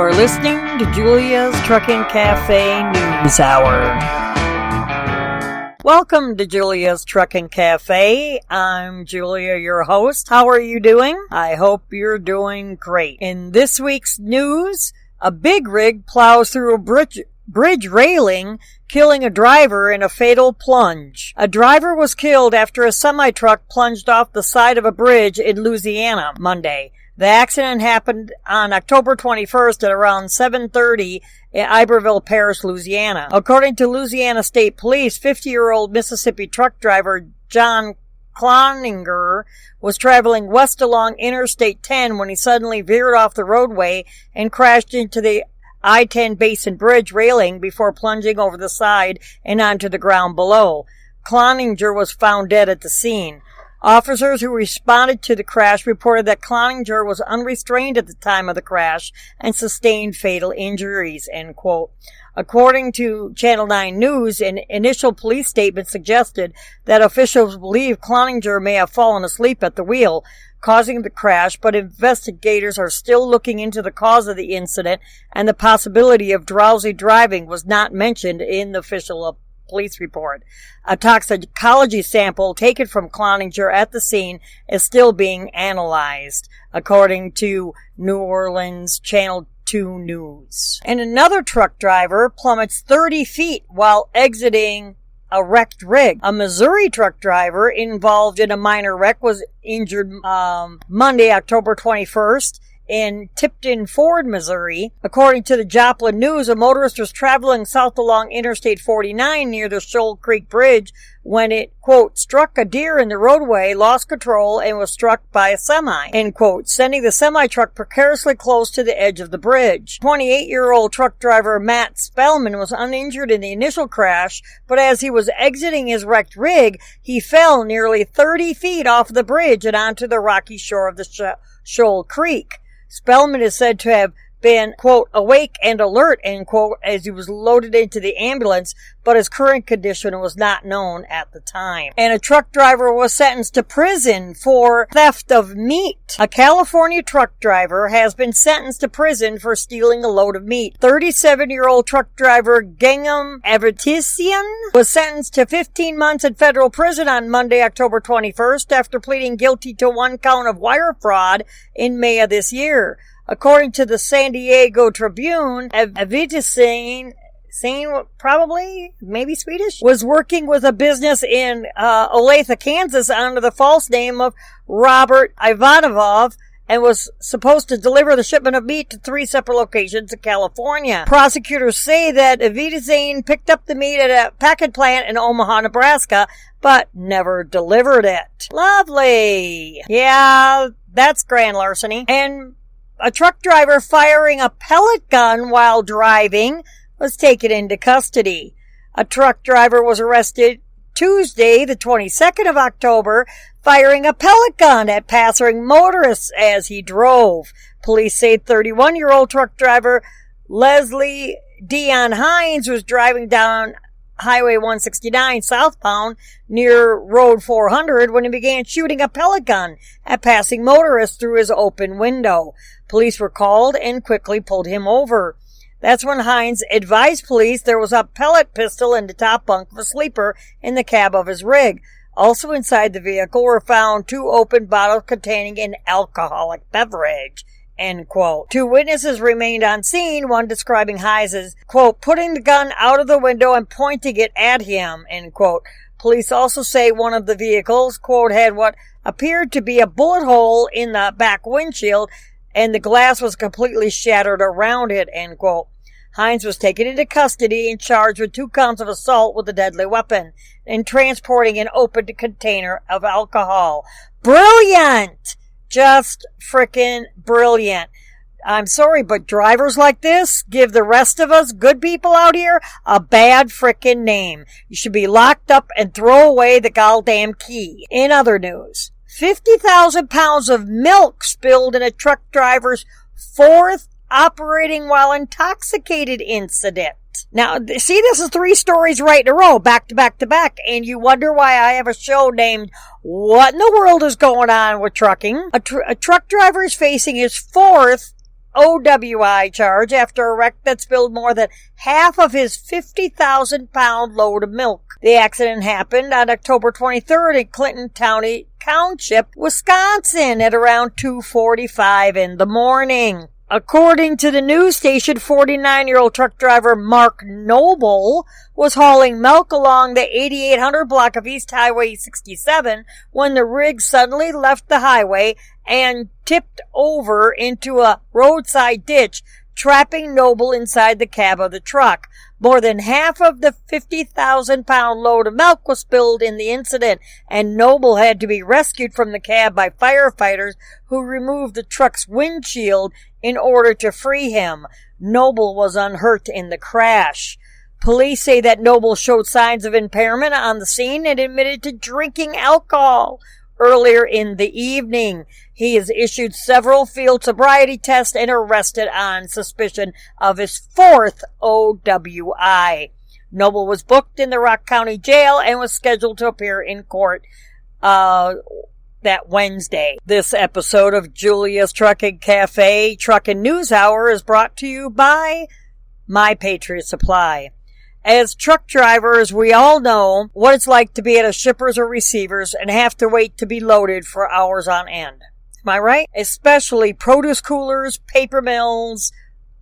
are listening to Julia's Trucking Cafe News Hour. Welcome to Julia's Trucking Cafe. I'm Julia, your host. How are you doing? I hope you're doing great. In this week's news, a big rig plows through a bridge railing, killing a driver in a fatal plunge. A driver was killed after a semi-truck plunged off the side of a bridge in Louisiana Monday. The accident happened on October 21st at around 7:30 in Iberville Parish, Louisiana. According to Louisiana State Police, 50-year-old Mississippi truck driver John Cloninger was traveling west along Interstate 10 when he suddenly veered off the roadway and crashed into the I-10 Basin Bridge railing before plunging over the side and onto the ground below. Cloninger was found dead at the scene. Officers who responded to the crash reported that Cloninger was unrestrained at the time of the crash and sustained fatal injuries, end quote. According to Channel 9 News, an initial police statement suggested that officials believe Cloninger may have fallen asleep at the wheel, causing the crash, but investigators are still looking into the cause of the incident, and the possibility of drowsy driving was not mentioned in the official police report. A toxicology sample taken from Cloninger at the scene is still being analyzed, according to New Orleans Channel 2 News. And another truck driver plummets 30 feet while exiting a wrecked rig. A Missouri truck driver involved in a minor wreck was injured Monday, October 21st, in Tipton Ford, Missouri. According to the Joplin News, a motorist was traveling south along Interstate 49 near the Shoal Creek Bridge when it, quote, struck a deer in the roadway, lost control, and was struck by a semi, end quote, sending the semi-truck precariously close to the edge of the bridge. 28-year-old truck driver Matt Spellman was uninjured in the initial crash, but as he was exiting his wrecked rig, he fell nearly 30 feet off the bridge and onto the rocky shore of the Shoal Creek. Spellman is said to have been, quote, awake and alert, end quote, as he was loaded into the ambulance, but his current condition was not known at the time. And a truck driver was sentenced to prison for theft of meat. A California truck driver has been sentenced to prison for stealing a load of meat. 37-year-old truck driver Gingham Petition was sentenced to 15 months in federal prison on Monday, October 21st, after pleading guilty to one count of wire fraud in May of this year. According to the San Diego Tribune, Petition, probably, maybe Swedish, was working with a business in Olathe, Kansas under the false name of Robert Ivanov and was supposed to deliver the shipment of meat to 3 separate locations in California. Prosecutors say that Petition picked up the meat at a packing plant in Omaha, Nebraska, but never delivered it. Lovely. Yeah, that's grand larceny. And a truck driver firing a pellet gun while driving was taken into custody. A truck driver was arrested Tuesday, the 22nd of October, firing a pellet gun at passing motorists as he drove. Police say 31-year-old truck driver Leslie Dion Hines was driving down Highway 169 southbound near Road 400 when he began shooting a pellet gun at passing motorists through his open window. Police were called and quickly pulled him over. That's when Hines advised police there was a pellet pistol in the top bunk of a sleeper in the cab of his rig. Also inside the vehicle were found 2 open bottles containing an alcoholic beverage, end quote. 2 witnesses remained on scene, one describing Hines as, quote, putting the gun out of the window and pointing it at him, end quote. Police also say one of the vehicles, quote, had what appeared to be a bullet hole in the back windshield and the glass was completely shattered around it, end quote. Hines was taken into custody and charged with 2 counts of assault with a deadly weapon and transporting an open container of alcohol. Brilliant! Just frickin' brilliant. I'm sorry, but drivers like this give the rest of us good people out here a bad frickin' name. You should be locked up and throw away the goddamn key. In other news, 50,000 pounds of milk spilled in a truck driver's 4th operating while intoxicated incident. Now, see, this is 3 stories right in a row, back to back to back, and you wonder why I have a show named What in the World is Going On with Trucking? A truck driver is facing his 4th OWI charge after a wreck that spilled more than half of his 50,000-pound load of milk. The accident happened on October 23rd in Clinton Township, Wisconsin at around 2:45 in the morning. According to the news station, 49-year-old truck driver Mark Noble was hauling milk along the 8800 block of East Highway 67 when the rig suddenly left the highway and tipped over into a roadside ditch, trapping Noble inside the cab of the truck. More than half of the 50,000-pound load of milk was spilled in the incident, and Noble had to be rescued from the cab by firefighters who removed the truck's windshield in order to free him. Noble was unhurt in the crash. Police say that Noble showed signs of impairment on the scene and admitted to drinking alcohol earlier in the evening. He is issued several field sobriety tests and arrested on suspicion of his fourth OWI. Noble was booked in the Rock County Jail and was scheduled to appear in court that Wednesday. This episode of Julia's Trucking Cafe Trucking News Hour is brought to you by My Patriot Supply. As truck drivers, we all know what it's like to be at a shipper's or receiver's and have to wait to be loaded for hours on end. Am I right? Especially produce coolers, paper mills,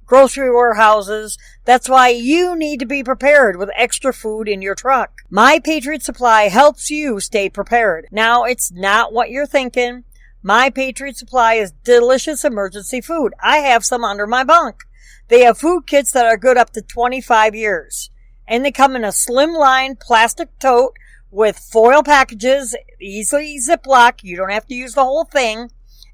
grocery warehouses. That's why you need to be prepared with extra food in your truck. My Patriot Supply helps you stay prepared. Now, it's not what you're thinking. My Patriot Supply is delicious emergency food. I have some under my bunk. They have food kits that are good up to 25 years. And they come in a slim-line plastic tote with foil packages, easily Ziploc. You don't have to use the whole thing.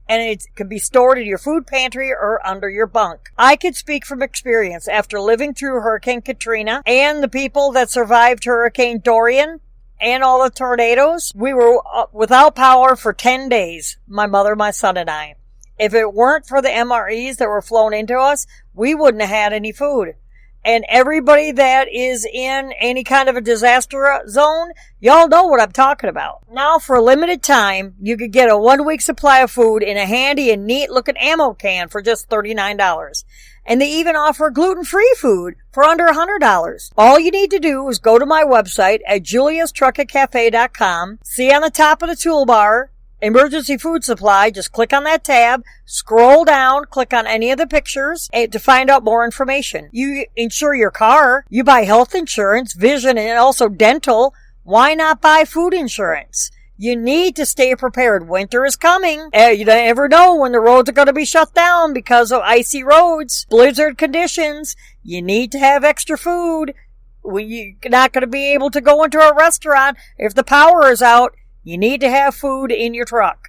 And it can be stored in your food pantry or under your bunk. I could speak from experience after living through Hurricane Katrina and the people that survived Hurricane Dorian and all the tornadoes. We were without power for 10 days, my mother, my son, and I. If it weren't for the MREs that were flown into us, we wouldn't have had any food. And everybody that is in any kind of a disaster zone, y'all know what I'm talking about. Now, for a limited time, you could get a 1-week supply of food in a handy and neat-looking ammo can for just $39. And they even offer gluten-free food for under $100. All you need to do is go to my website at juliastruckingcafe.com, see on the top of the toolbar, Emergency Food Supply. Just click on that tab, scroll down, click on any of the pictures to find out more information. You insure your car, you buy health insurance, vision, and also dental. Why not buy food insurance? You need to stay prepared. Winter is coming. You don't ever know when the roads are going to be shut down because of icy roads, blizzard conditions. You need to have extra food. When you're not going to be able to go into a restaurant if the power is out. You need to have food in your truck.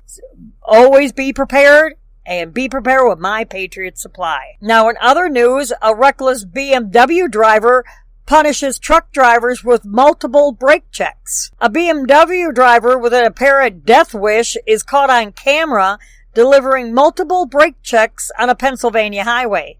Always be prepared, and be prepared with My Patriot Supply. Now, in other news, a reckless BMW driver punishes truck drivers with multiple brake checks. A BMW driver with an apparent death wish is caught on camera delivering multiple brake checks on a Pennsylvania highway.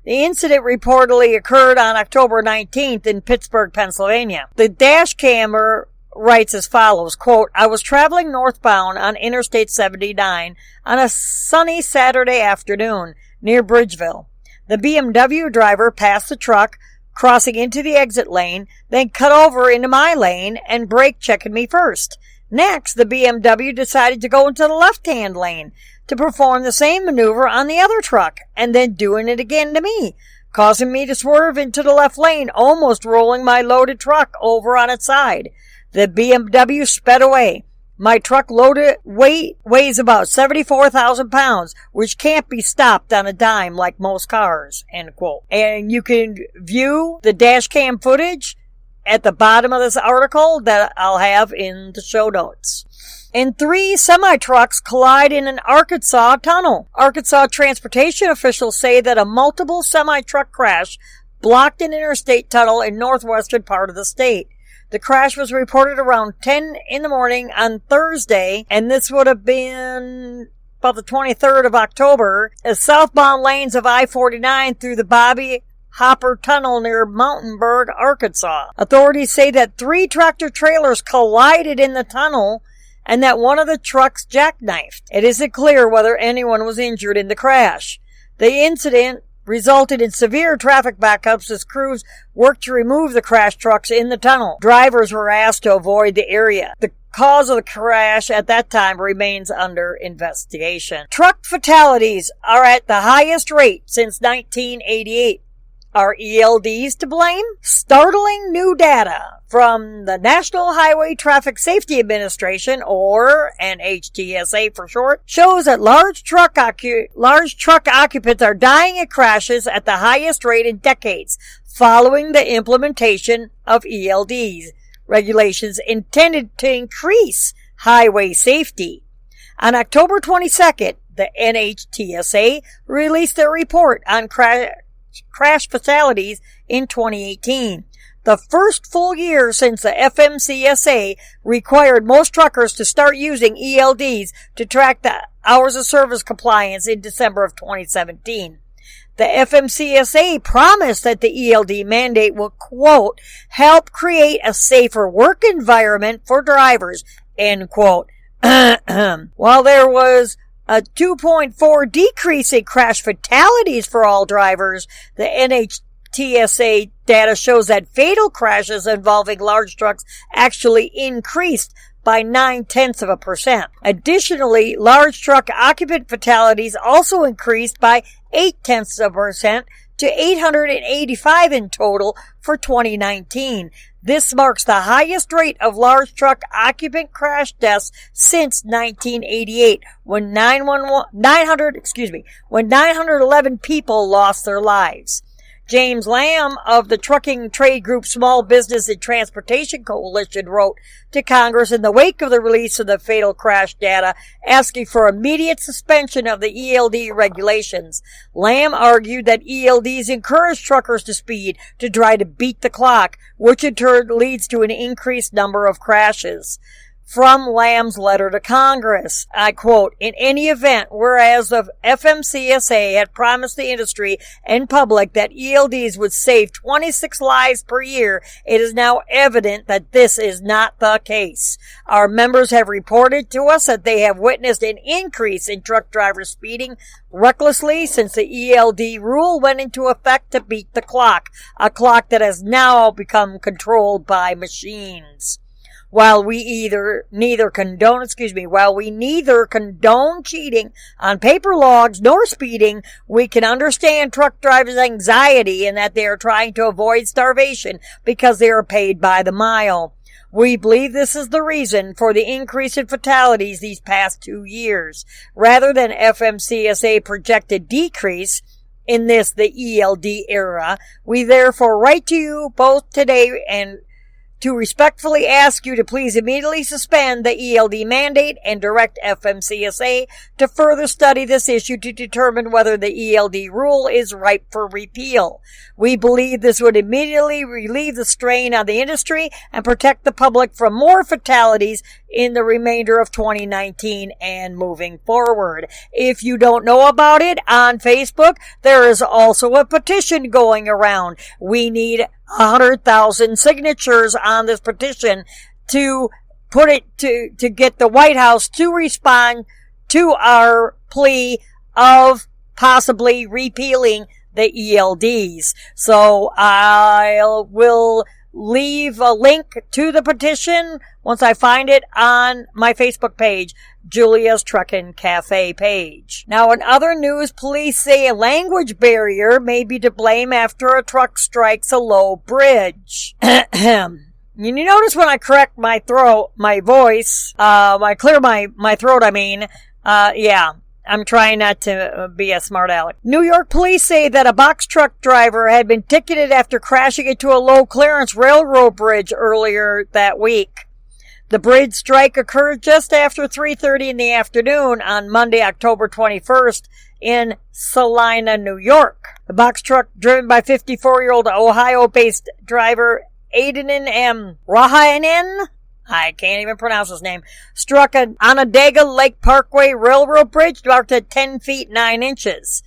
The incident reportedly occurred on October 19th in Pittsburgh, Pennsylvania. The dash camera writes as follows, quote, I was traveling northbound on Interstate 79 on a sunny Saturday afternoon near Bridgeville. The BMW driver passed the truck, crossing into the exit lane, then cut over into my lane and brake checking me first. Next, the BMW decided to go into the left-hand lane to perform the same maneuver on the other truck, and then doing it again to me, causing me to swerve into the left lane, almost rolling my loaded truck over on its side. The BMW sped away. My truck loaded weighs about 74,000 pounds, which can't be stopped on a dime like most cars, end quote. And you can view the dash cam footage at the bottom of this article that I'll have in the show notes. And 3 semi-trucks collide in an Arkansas tunnel. Arkansas transportation officials say that a multiple semi-truck crash blocked an interstate tunnel in northwestern part of the state. The crash was reported around 10 in the morning on Thursday, and this would have been about the 23rd of October, as southbound lanes of I-49 through the Bobby Hopper Tunnel near Mountainburg, Arkansas. Authorities say that 3 tractor-trailers collided in the tunnel and that one of the trucks jackknifed. It isn't clear whether anyone was injured in the crash. The incident resulted in severe traffic backups as crews worked to remove the crash trucks in the tunnel. Drivers were asked to avoid the area. The cause of the crash at that time remains under investigation. Truck fatalities are at the highest rate since 1988. Are ELDs to blame? Startling new data from the National Highway Traffic Safety Administration, or NHTSA for short, shows that large truck occupants are dying in crashes at the highest rate in decades following the implementation of ELDs regulations intended to increase highway safety. On October 22nd, the NHTSA released a report on crash fatalities in 2018. The first full year since the FMCSA required most truckers to start using ELDs to track the hours of service compliance in December of 2017. The FMCSA promised that the ELD mandate will, quote, help create a safer work environment for drivers, end quote. While there was a 2.4 decrease in crash fatalities for all drivers, the NHTSA data shows that fatal crashes involving large trucks actually increased by 0.9%. Additionally, large truck occupant fatalities also increased by 0.8% to 885 in total for 2019. This marks the highest rate of large truck occupant crash deaths since 1988, when 911 people lost their lives. James Lamb of the trucking trade group Small Business and Transportation Coalition wrote to Congress in the wake of the release of the fatal crash data, asking for immediate suspension of the ELD regulations. Lamb argued that ELDs encourage truckers to speed to try to beat the clock, which in turn leads to an increased number of crashes. From Lamb's letter to Congress, I quote, in any event, whereas the FMCSA had promised the industry and public that ELDs would save 26 lives per year, it is now evident that this is not the case. Our members have reported to us that they have witnessed an increase in truck drivers speeding recklessly since the ELD rule went into effect to beat the clock, a clock that has now become controlled by machines. While we neither condone cheating on paper logs nor speeding, we can understand truck drivers' anxiety in that they are trying to avoid starvation because they are paid by the mile. We believe this is the reason for the increase in fatalities these past 2 years. Rather than FMCSA projected decrease in the ELD era, we therefore write to you both today and to respectfully ask you to please immediately suspend the ELD mandate and direct FMCSA to further study this issue to determine whether the ELD rule is ripe for repeal. We believe this would immediately relieve the strain on the industry and protect the public from more fatalities in the remainder of 2019 and moving forward. If you don't know about it, on Facebook, there is also a petition going around. We need 100,000 signatures on this petition to put it to get the White House to respond to our plea of possibly repealing the ELDs. So I will leave a link to the petition once I find it on my Facebook page, Julia's Truckin' Cafe page. Now, in other news, police say a language barrier may be to blame after a truck strikes a low bridge. You notice when I correct my throat, my voice, I clear my throat, yeah. I'm trying not to be a smart aleck. New York police say that a box truck driver had been ticketed after crashing into a low clearance railroad bridge earlier that week. The bridge strike occurred just after 3:30 in the afternoon on Monday, October 21st in Salina, New York. The box truck, driven by 54-year-old Ohio-based driver Aiden M. Rahainen, I can't even pronounce his name, struck an Onondaga Lake Parkway Railroad Bridge marked at 10 feet 9 inches.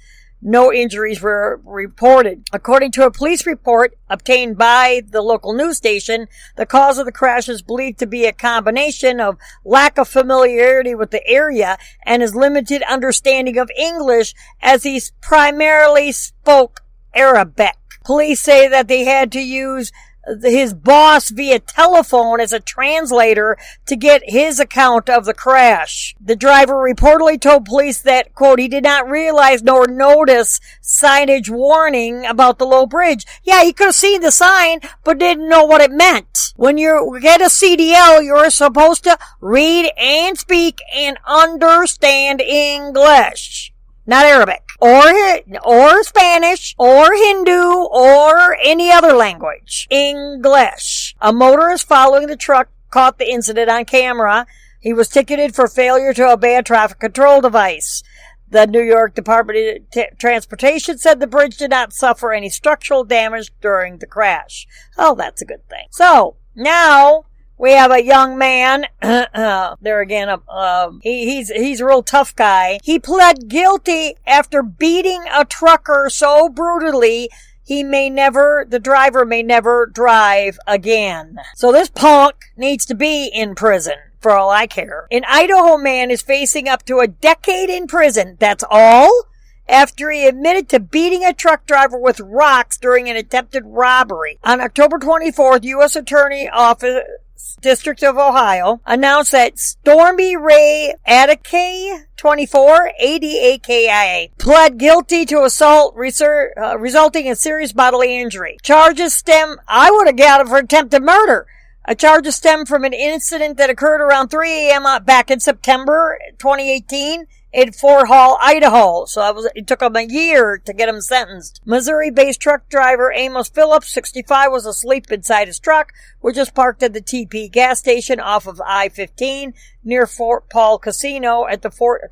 No injuries were reported. According to a police report obtained by the local news station, the cause of the crash is believed to be a combination of lack of familiarity with the area and his limited understanding of English, as he primarily spoke Arabic. Police say that they had to use his boss via telephone as a translator to get his account of the crash. The driver reportedly told police that, quote, he did not realize nor notice signage warning about the low bridge. Yeah, he could have seen the sign, but didn't know what it meant. When you get a CDL, you're supposed to read and speak and understand English. Not Arabic, or Spanish, or Hindu, or any other language. English. A motorist following the truck caught the incident on camera. He was ticketed for failure to obey a traffic control device. The New York Department of Transportation said the bridge did not suffer any structural damage during the crash. Oh, that's a good thing. So, now we have a young man, there again, he's a real tough guy. He pled guilty after beating a trucker so brutally the driver may never drive again. So this punk needs to be in prison, for all I care. An Idaho man is facing up to a decade in prison. That's all? After he admitted to beating a truck driver with rocks during an attempted robbery. On October 24th, U.S. Attorney Office, District of Ohio, announced that Stormy Ray Adakay, 24, ADAKIA, pled guilty to assault resulting in serious bodily injury. I would have got him for attempted murder. Charges stem from an incident that occurred around 3 a.m. back in September 2018 in Fort Hall, Idaho. So it took him a year to get him sentenced. Missouri-based truck driver Amos Phillips, 65, was asleep inside his truck, which is parked at the TP gas station off of I-15 near Fort Hall Casino at the Fort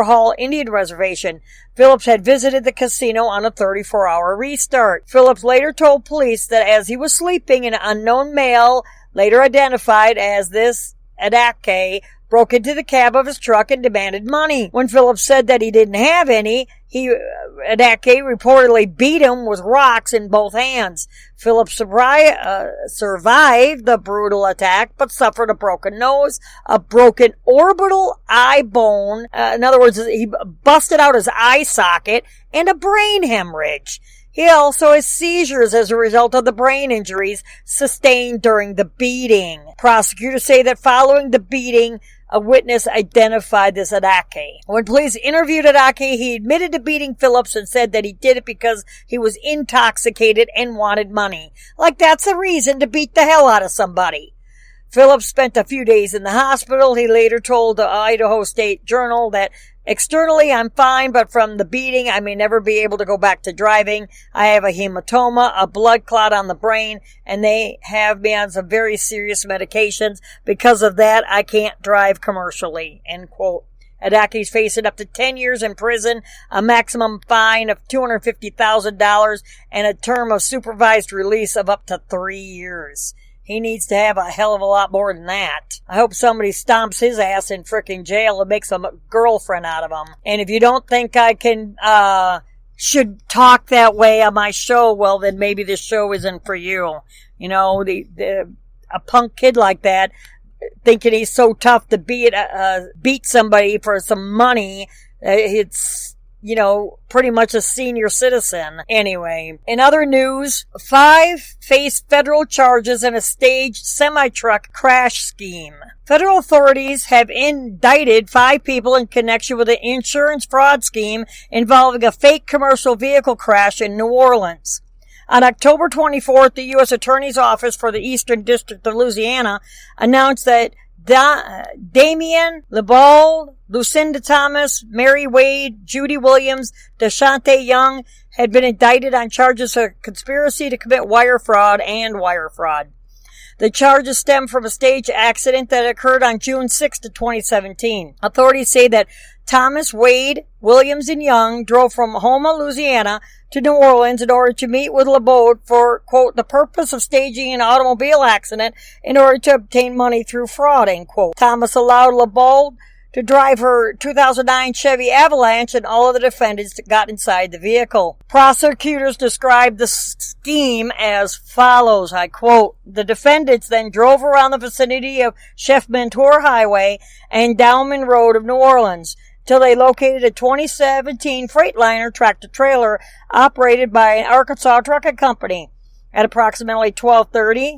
Hall Indian Reservation. Phillips had visited the casino on a 34-hour restart. Phillips later told police that as he was sleeping, an unknown male, later identified as this Adake, broke into the cab of his truck and demanded money. When Phillips said that he didn't have any, Adake reportedly beat him with rocks in both hands. Phillips survived the brutal attack, but suffered a broken nose, a broken orbital eye bone. In other words, he busted out his eye socket, and a brain hemorrhage. He also has seizures as a result of the brain injuries sustained during the beating. Prosecutors say that following the beating, a witness identified this Adake. When police interviewed Adake, he admitted to beating Phillips and said that he did it because he was intoxicated and wanted money. Like that's a reason to beat the hell out of somebody. Phillips spent a few days in the hospital. He later told the Idaho State Journal that externally I'm fine, but from the beating I may never be able to go back to driving. I have a hematoma, a blood clot on the brain, and they have me on some very serious medications. Because of that, I can't drive commercially, end quote. Adake's facing up to 10 years in prison, a maximum fine of $250,000, and a term of supervised release of up to 3 years. He needs to have a hell of a lot more than that. I hope somebody stomps his ass in frickin' jail and makes a girlfriend out of him. And if you don't think I should talk that way on my show, well, then maybe this show isn't for you. You know, a punk kid like that, thinking he's so tough to beat somebody for some money, it's, you know, pretty much a senior citizen. Anyway, in other news, 5 face federal charges in a staged semi-truck crash scheme. Federal authorities have indicted 5 people in connection with an insurance fraud scheme involving a fake commercial vehicle crash in New Orleans. On October 24th, the U.S. Attorney's Office for the Eastern District of Louisiana announced that Damien LeBold, Lucinda Thomas, Mary Wade, Judy Williams, Deshante Young had been indicted on charges of conspiracy to commit wire fraud and wire fraud. The charges stem from a stage accident that occurred on June 6, 2017. Authorities say that Thomas, Wade, Williams, and Young drove from Houma, Louisiana to New Orleans in order to meet with LeBeau for, quote, the purpose of staging an automobile accident in order to obtain money through fraud, end quote. Thomas allowed LeBeau to drive her 2009 Chevy Avalanche, and all of the defendants got inside the vehicle. Prosecutors described the scheme as follows, I quote, "The defendants then drove around the vicinity of Chef Mentor Highway and Dowman Road of New Orleans till they located a 2017 Freightliner tractor-trailer operated by an Arkansas trucking company. At approximately 12:30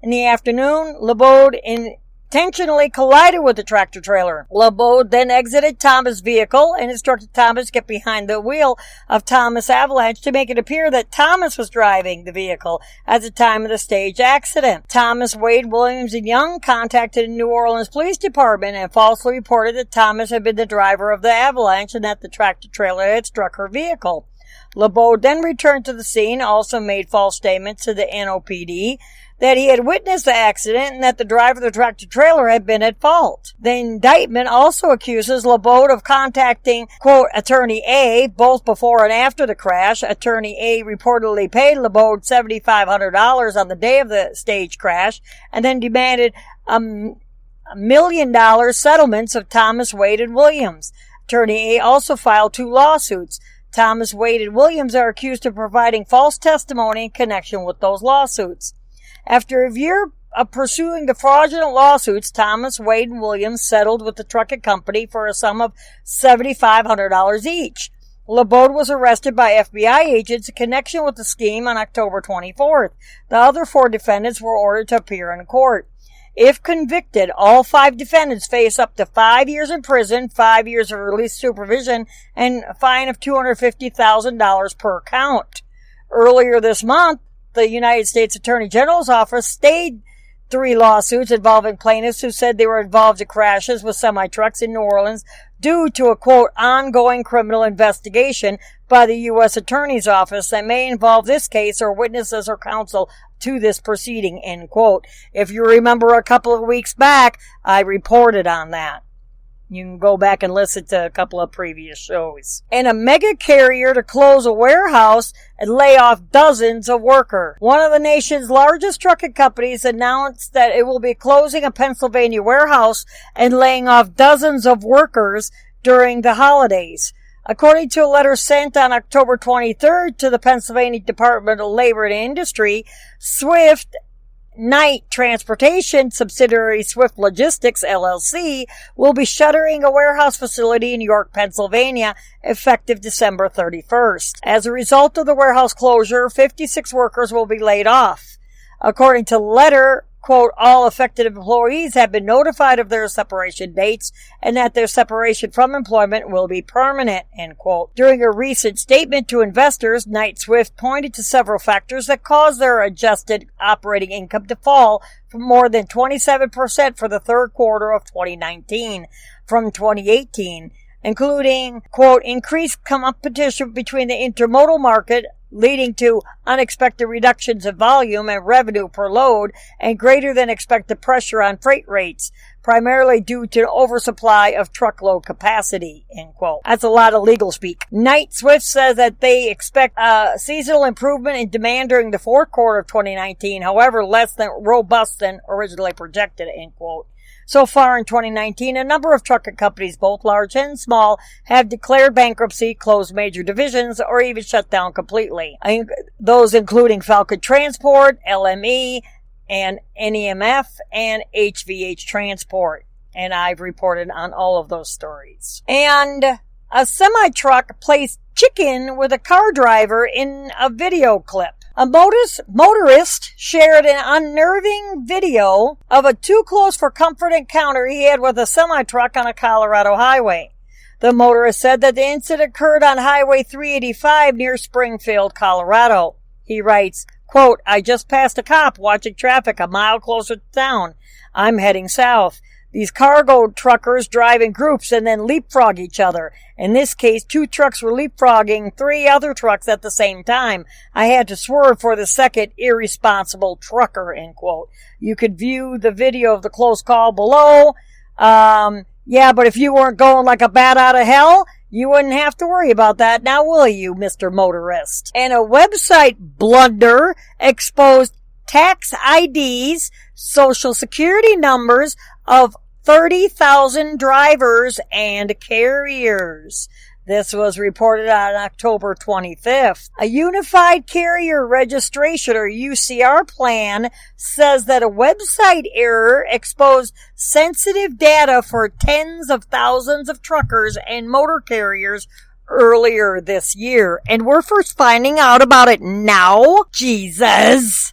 in the afternoon, LeBeau intentionally collided with the tractor-trailer. LeBeau then exited Thomas' vehicle and instructed Thomas to get behind the wheel of Thomas' Avalanche to make it appear that Thomas was driving the vehicle at the time of the staged accident. Thomas, Wade, Williams, and Young contacted the New Orleans Police Department and falsely reported that Thomas had been the driver of the Avalanche and that the tractor-trailer had struck her vehicle. LeBeau then returned to the scene, also made false statements to the NOPD that he had witnessed the accident and that the driver of the tractor-trailer had been at fault. The indictment also accuses LeBeau of contacting, quote, Attorney A, both before and after the crash. Attorney A reportedly paid LeBeau $7,500 on the day of the stage crash and then demanded $1 million settlements of Thomas, Wade, and Williams. Attorney A also filed 2 lawsuits. Thomas, Wade, and Williams are accused of providing false testimony in connection with those lawsuits. After a year of pursuing the fraudulent lawsuits, Thomas, Wade, and Williams settled with the trucking company for a sum of $7,500 each. LeBeau was arrested by FBI agents in connection with the scheme on October 24th. The other 4 defendants were ordered to appear in court. If convicted, all 5 defendants face up to 5 years in prison, 5 years of release supervision, and a fine of $250,000 per count. Earlier this month, the United States Attorney General's office stayed 3 lawsuits involving plaintiffs who said they were involved in crashes with semi-trucks in New Orleans due to a, quote, ongoing criminal investigation by the U.S. Attorney's Office that may involve this case or witnesses or counsel to this proceeding, end quote. If you remember a couple of weeks back, I reported on that. You can go back and listen to a couple of previous shows. And a mega carrier to close a warehouse and lay off dozens of workers. One of the nation's largest trucking companies announced that it will be closing a Pennsylvania warehouse and laying off dozens of workers during the holidays. According to a letter sent on October 23rd to the Pennsylvania Department of Labor and Industry, Swift Knight Transportation subsidiary Swift Logistics, LLC, will be shuttering a warehouse facility in York, Pennsylvania, effective December 31st. As a result of the warehouse closure, 56 workers will be laid off. According to the letter, quote, all affected employees have been notified of their separation dates and that their separation from employment will be permanent, end quote. During a recent statement to investors, Knight Swift pointed to several factors that caused their adjusted operating income to fall from more than 27% for the third quarter of 2019 from 2018, including, quote, increased competition between the intermodal market, leading to unexpected reductions in volume and revenue per load and greater than expected pressure on freight rates, primarily due to an oversupply of truckload capacity, end quote. That's a lot of legal speak. Knight Swift says that they expect a seasonal improvement in demand during the fourth quarter of 2019, however, less than robust than originally projected, end quote. So far in 2019, a number of trucking companies, both large and small, have declared bankruptcy, closed major divisions, or even shut down completely. Those including Falcon Transport, LME, and NEMF, and HVH Transport. And I've reported on all of those stories. And a semi-truck placed chicken with a car driver in a video clip. A motorist shared an unnerving video of a too-close-for-comfort encounter he had with a semi-truck on a Colorado highway. The motorist said that the incident occurred on Highway 385 near Springfield, Colorado. He writes, quote, I just passed a cop watching traffic a mile closer to town. I'm heading south. These cargo truckers drive in groups and then leapfrog each other. In this case, 2 trucks were leapfrogging 3 other trucks at the same time. I had to swerve for the second irresponsible trucker, end quote. You could view the video of the close call below. Yeah, but if you weren't going like a bat out of hell, you wouldn't have to worry about that. Now will you, Mr. Motorist? And a website blunder exposed tax IDs, social security numbers of 30,000 drivers and carriers. This was reported on October 25th. A Unified Carrier Registration, or UCR plan, says that a website error exposed sensitive data for tens of thousands of truckers and motor carriers earlier this year. And we're first finding out about it now? Jesus!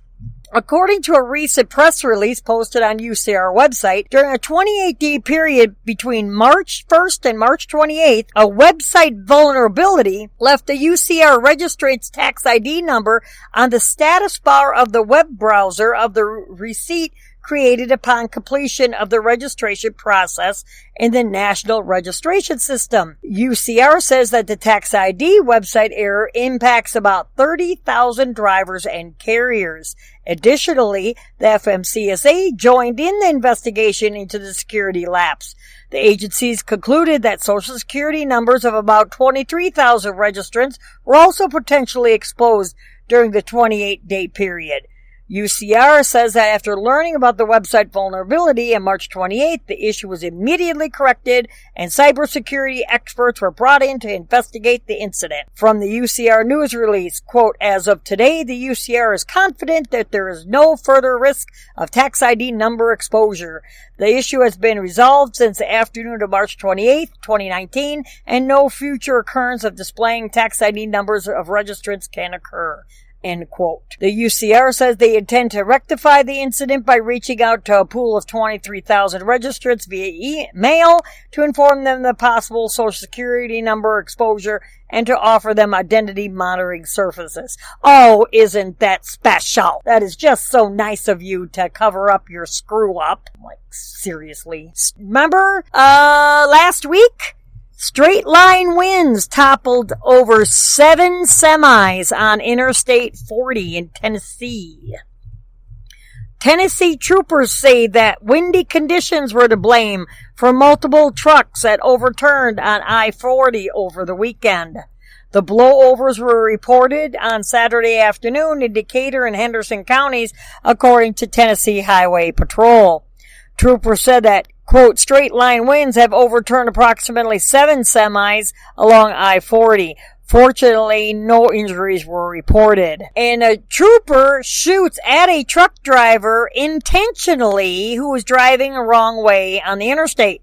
According to a recent press release posted on UCR website, during a 28-day period between March 1st and March 28th, a website vulnerability left the UCR registrant's tax ID number on the status bar of the web browser of the receipt created upon completion of the registration process in the National Registration System. UCR says that the tax ID website error impacts about 30,000 drivers and carriers. Additionally, the FMCSA joined in the investigation into the security lapse. The agencies concluded that Social Security numbers of about 23,000 registrants were also potentially exposed during the 28-day period. UCR says that after learning about the website vulnerability on March 28th, the issue was immediately corrected and cybersecurity experts were brought in to investigate the incident. From the UCR news release, quote, as of today, the UCR is confident that there is no further risk of tax ID number exposure. The issue has been resolved since the afternoon of March 28th, 2019, and no future occurrence of displaying tax ID numbers of registrants can occur. End quote. The UCR says they intend to rectify the incident by reaching out to a pool of 23,000 registrants via email to inform them of the possible Social Security number exposure and to offer them identity monitoring services. Oh, isn't that special? That is just so nice of you to cover up your screw up. Like, seriously. Remember, last week? Straight line winds toppled over 7 semis on Interstate 40 in Tennessee. Tennessee troopers say that windy conditions were to blame for multiple trucks that overturned on I-40 over the weekend. The blowovers were reported on Saturday afternoon in Decatur and Henderson counties, according to Tennessee Highway Patrol. Troopers said that, quote, straight line winds have overturned approximately 7 semis along I-40. Fortunately, no injuries were reported. And a trooper shoots at a truck driver intentionally who was driving the wrong way on the interstate.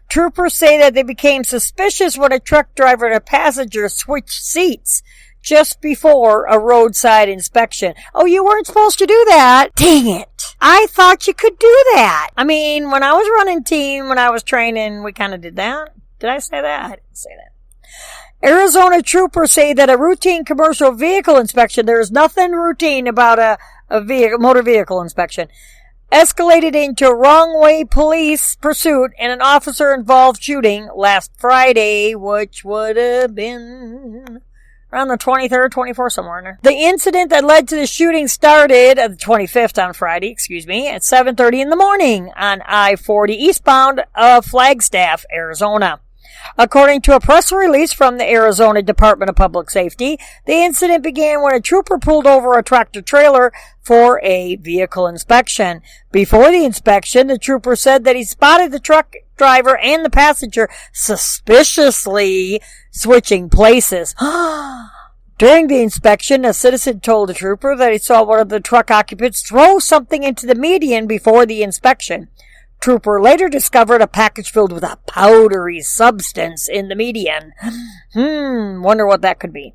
Troopers say that they became suspicious when a truck driver and a passenger switched seats just before a roadside inspection. Oh, you weren't supposed to do that. Dang it. I thought you could do that. I mean, when I was running team, when I was training, we kind of did that. Did I say that? I didn't say that. Arizona troopers say that a routine commercial vehicle inspection, there is nothing routine about a motor vehicle inspection, escalated into a wrong-way police pursuit and an officer-involved shooting last Friday, which would have been around the 23rd, 24th, somewhere in there. The incident that led to the shooting started the 25th on Friday, at 7:30 in the morning on I-40 eastbound of Flagstaff, Arizona. According to a press release from the Arizona Department of Public Safety, the incident began when a trooper pulled over a tractor-trailer for a vehicle inspection. Before the inspection, the trooper said that he spotted the truck driver and the passenger suspiciously switching places. During the inspection, a citizen told the trooper that he saw one of the truck occupants throw something into the median before the inspection. Trooper later discovered a package filled with a powdery substance in the median. Wonder what that could be.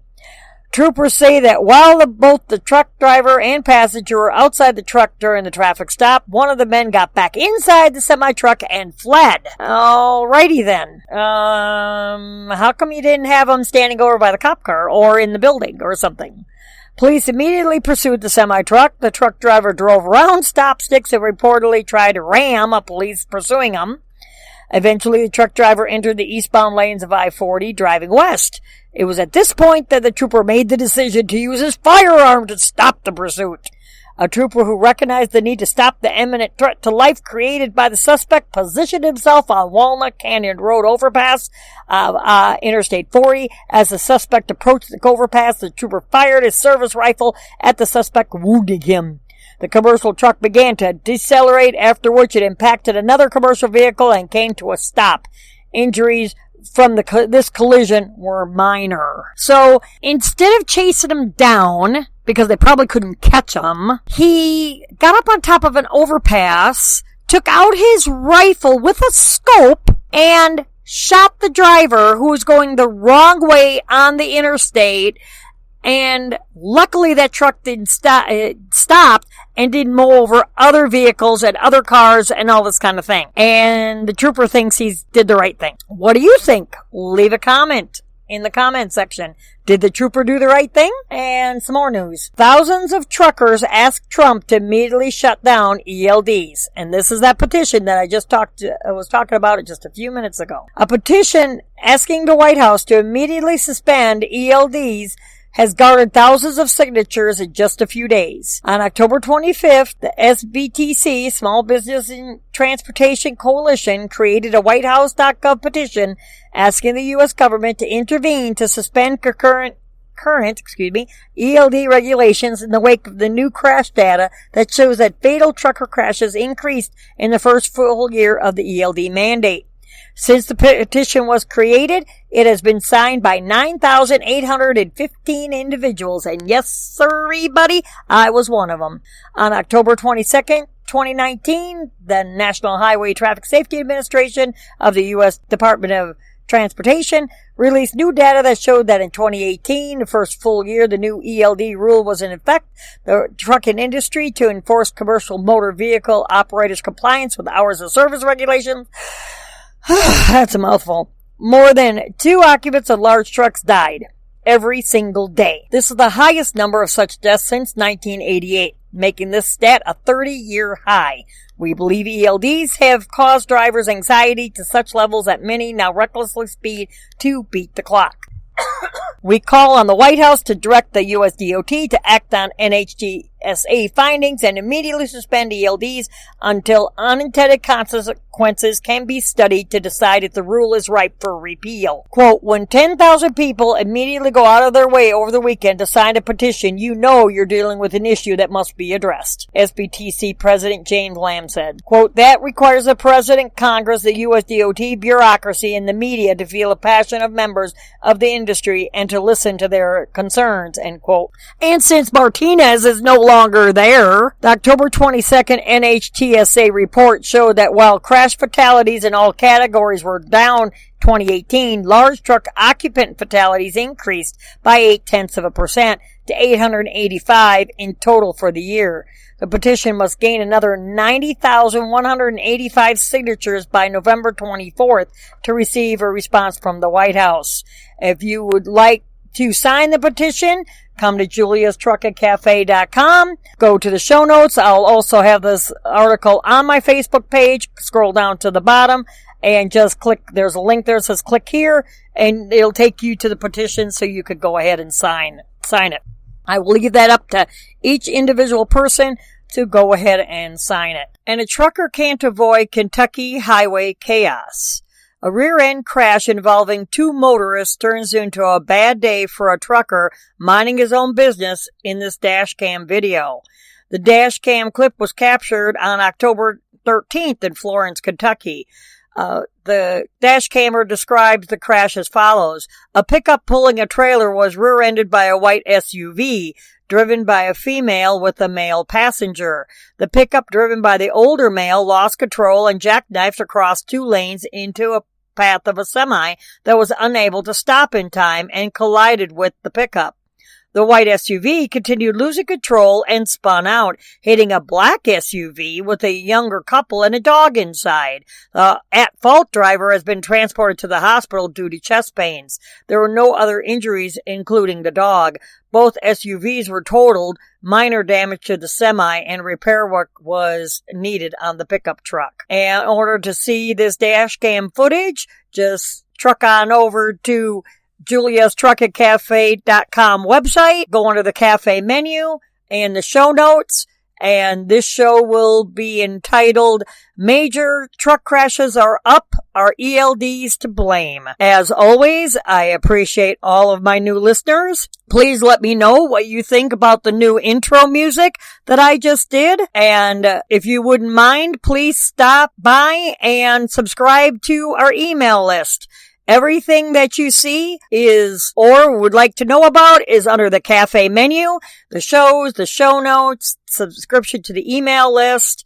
Troopers say that while both the truck driver and passenger were outside the truck during the traffic stop, one of the men got back inside the semi-truck and fled. Alrighty then. How come you didn't have him standing over by the cop car or in the building or something? Police immediately pursued the semi-truck. The truck driver drove around stop sticks and reportedly tried to ram a police pursuing him. Eventually, the truck driver entered the eastbound lanes of I-40, driving west. It was at this point that the trooper made the decision to use his firearm to stop the pursuit. A trooper who recognized the need to stop the imminent threat to life created by the suspect positioned himself on Walnut Canyon Road overpass of Interstate 40. As the suspect approached the overpass, the trooper fired his service rifle at the suspect, wounding him. The commercial truck began to decelerate, after which it impacted another commercial vehicle and came to a stop. Injuries from this collision were minor. So instead of chasing him down, because they probably couldn't catch him, he got up on top of an overpass, took out his rifle with a scope, and shot the driver who was going the wrong way on the interstate. And luckily that truck didn't stop, it stopped and didn't mow over other vehicles and other cars and all this kind of thing. And the trooper thinks he did the right thing. What do you think? Leave a comment in the comment section. Did the trooper do the right thing? And some more news. Thousands of truckers asked Trump to immediately shut down ELDs. And this is that petition that I was talking about it just a few minutes ago. A petition asking the White House to immediately suspend ELDs has garnered thousands of signatures in just a few days. On October 25th, the SBTC, Small Business and Transportation Coalition, created a WhiteHouse.gov petition asking the U.S. government to intervene to suspend current ELD regulations in the wake of the new crash data that shows that fatal trucker crashes increased in the first full year of the ELD mandate. Since the petition was created, it has been signed by 9,815 individuals. And yes, sirree, buddy, I was one of them. On October 22nd, 2019, the National Highway Traffic Safety Administration of the U.S. Department of Transportation released new data that showed that in 2018, the first full year the new ELD rule was in effect, the trucking industry, to enforce commercial motor vehicle operators' compliance with hours of service regulations, that's a mouthful. More than 2 occupants of large trucks died every single day. This is the highest number of such deaths since 1988, making this stat a 30-year high. We believe ELDs have caused drivers anxiety to such levels that many now recklessly speed to beat the clock. We call on the White House to direct the U.S. DOT to act on NHTSA findings and immediately suspend ELDs until unintended consequences can be studied to decide if the rule is ripe for repeal. Quote, when 10,000 people immediately go out of their way over the weekend to sign a petition, you know you're dealing with an issue that must be addressed. SBTC President James Lamb said, quote, that requires the President, Congress, the U.S. DOT, bureaucracy, and the media to feel the passion of members of the industry and to listen to their concerns, end quote. And since Martinez is no longer there, the October 22nd NHTSA report showed that while crash fatalities in all categories were down 2018, large truck occupant fatalities increased by 0.8% to 885 in total for the year. The petition must gain another 90,185 signatures by November 24th to receive a response from the White House. If you would like to sign the petition, come to juliastruckandcafe.com. Go to the show notes. I'll also have this article on my Facebook page. Scroll down to the bottom and just click. There's a link there that says click here, and it'll take you to the petition so you could go ahead and sign it. I will leave that up to each individual person to go ahead and sign it. And a trucker can't avoid Kentucky highway chaos. A rear-end crash involving 2 motorists turns into a bad day for a trucker minding his own business in this dash cam video. The dash cam clip was captured on October 13th in Florence, Kentucky. The dash camera describes the crash as follows. A pickup pulling a trailer was rear-ended by a white SUV driven by a female with a male passenger. The pickup, driven by the older male, lost control and jackknifed across 2 lanes into a path of a semi that was unable to stop in time and collided with the pickup. The white SUV continued losing control and spun out, hitting a black SUV with a younger couple and a dog inside. The at-fault driver has been transported to the hospital due to chest pains. There were no other injuries, including the dog. Both SUVs were totaled, minor damage to the semi, and repair work was needed on the pickup truck. And in order to see this dash cam footage, just truck on over to juliastruckandcafe.com website, go under the cafe menu and the show notes, and this show will be entitled Major Truck Crashes Are Up, Are ELDs to Blame? As always, I appreciate all of my new listeners. Please let me know what you think about the new intro music that I just did. And if you wouldn't mind, please stop by and subscribe to our email list. Everything that you see is, or would like to know about, is under the cafe menu. The shows, the show notes, subscription to the email list,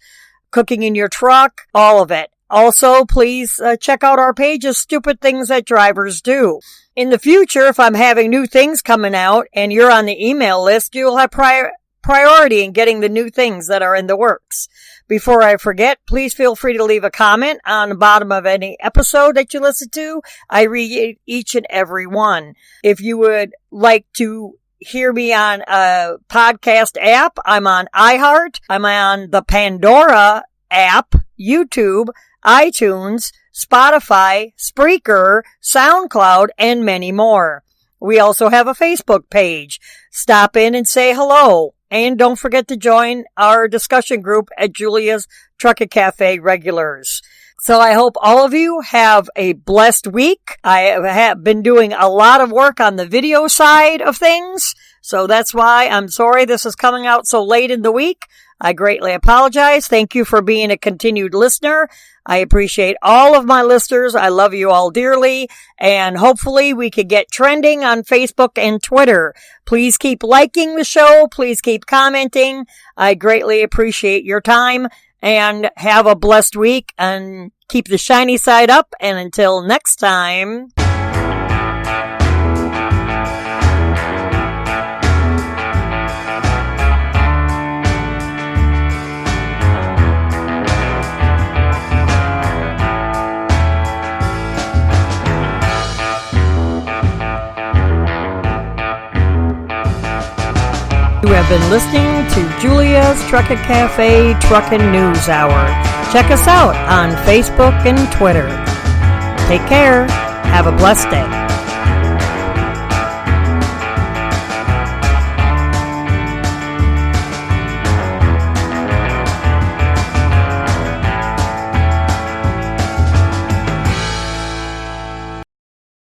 cooking in your truck, all of it. Also, please check out our page of stupid things that drivers do. In the future, if I'm having new things coming out and you're on the email list, you'll have priority in getting the new things that are in the works. Before I forget, please feel free to leave a comment on the bottom of any episode that you listen to. I read each and every one. If you would like to hear me on a podcast app, I'm on iHeart. I'm on the Pandora app, YouTube, iTunes, Spotify, Spreaker, SoundCloud, and many more. We also have a Facebook page. Stop in and say hello. And don't forget to join our discussion group at Julia's Trucking Cafe Regulars. So I hope all of you have a blessed week. I have been doing a lot of work on the video side of things. So that's why I'm sorry this is coming out so late in the week. I greatly apologize. Thank you for being a continued listener. I appreciate all of my listeners. I love you all dearly. And hopefully we could get trending on Facebook and Twitter. Please keep liking the show. Please keep commenting. I greatly appreciate your time. And have a blessed week. And keep the shiny side up. And until next time. You have been listening to Julia's Trucking Cafe Truckin' News Hour. Check us out on Facebook and Twitter. Take care. Have a blessed day.